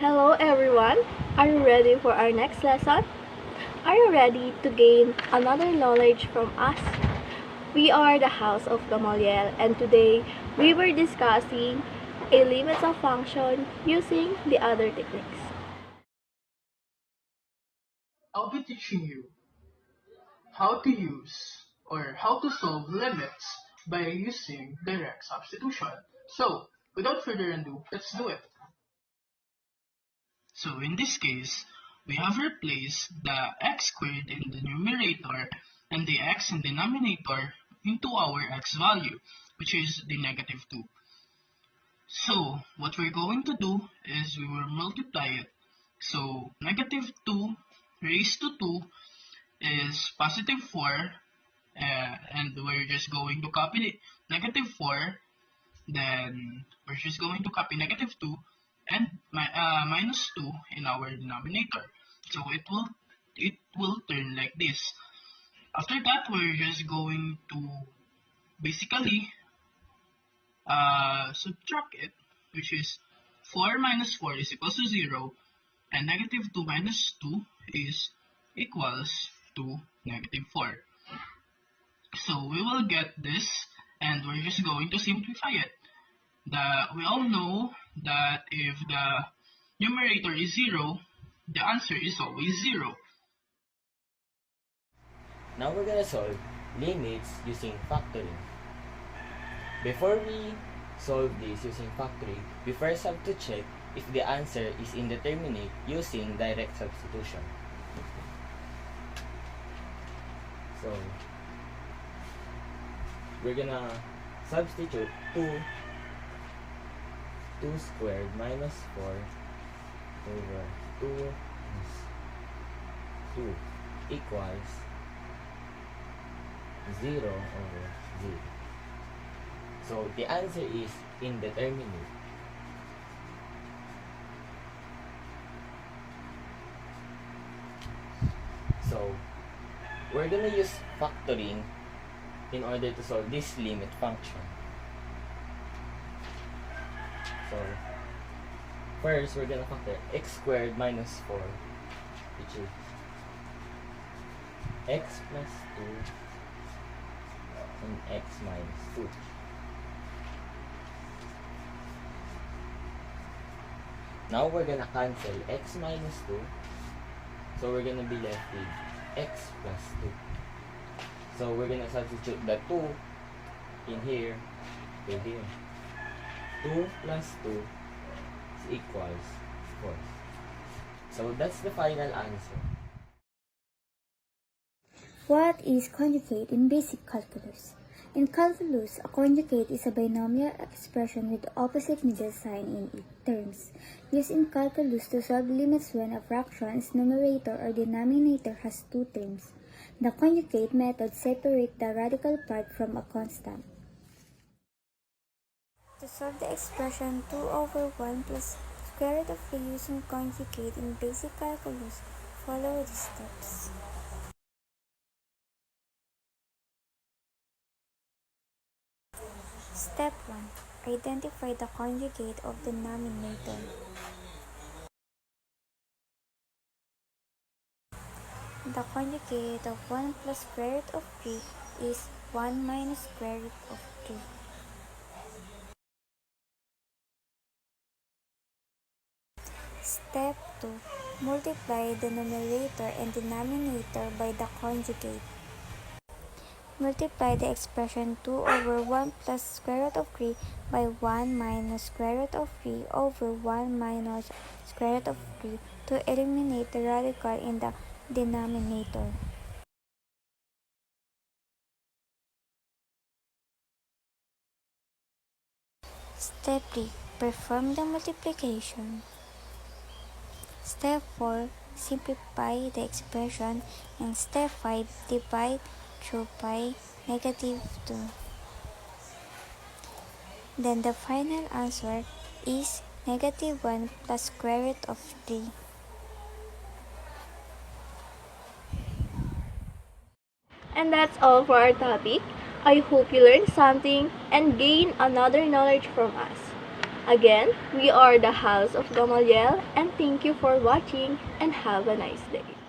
Hello everyone! Are you ready for our next lesson? Are you ready to gain another knowledge from us? We are the House of Gamaliel, and today we were discussing a limits of function using the other techniques. I'll be teaching you how to use or how to solve limits by using direct substitution. So, without further ado, let's do it. So in this case, we have replaced the x squared in the numerator and the x in the denominator into our x value, which is the negative 2. So what we're going to do is we will multiply it. So negative 2 raised to 2 is positive 4, and we're just going to copy negative 4, then we're just going to copy negative 2 and minus 2 in our denominator. So it will turn like this. After that, we're just going to basically subtract it, which is 4 minus 4 is equals to 0, and negative 2 minus 2 is equals to negative 4. So we will get this, and we're just going to simplify it. We all know that if the numerator is 0, the answer is always 0. Now we're gonna solve limits using factoring. Before we solve this using factoring, we first have to check if the answer is indeterminate using direct substitution. So, we're gonna substitute 2 squared minus 4 over 2 plus 2 equals 0 over 0. So the answer is indeterminate. So we're gonna use factoring in order to solve this limit function. So first we're gonna factor x squared minus 4, which is x plus 2 and x minus 2. Now we're gonna cancel x minus 2, so we're gonna be left with x plus 2. So we're gonna substitute the 2 in here to here. 2 plus 2 is equals 4. So that's the final answer. What is conjugate in basic calculus? In calculus, a conjugate is a binomial expression with the opposite middle sign in its terms, used in calculus to solve limits when a fraction's numerator or denominator has two terms. The conjugate method separates the radical part from a constant. To solve the expression 2 over 1 plus square root of 3 using conjugate in basic calculus, follow the steps. Step 1. Identify the conjugate of the denominator. The conjugate of 1 plus square root of 3 is 1 minus square root of 3. Step 2. Multiply the numerator and denominator by the conjugate. Multiply the expression 2 over 1 plus square root of 3 by 1 minus square root of 3 over 1 minus square root of 3 to eliminate the radical in the denominator. Step 3. Perform the multiplication. Step 4. Simplify the expression. And step 5. Divide through by negative 2. Then the final answer is negative 1 plus square root of 3. And that's all for our topic. I hope you learned something and gain another knowledge from us. Again, we are the House of Gamaliel, and thank you for watching and have a nice day.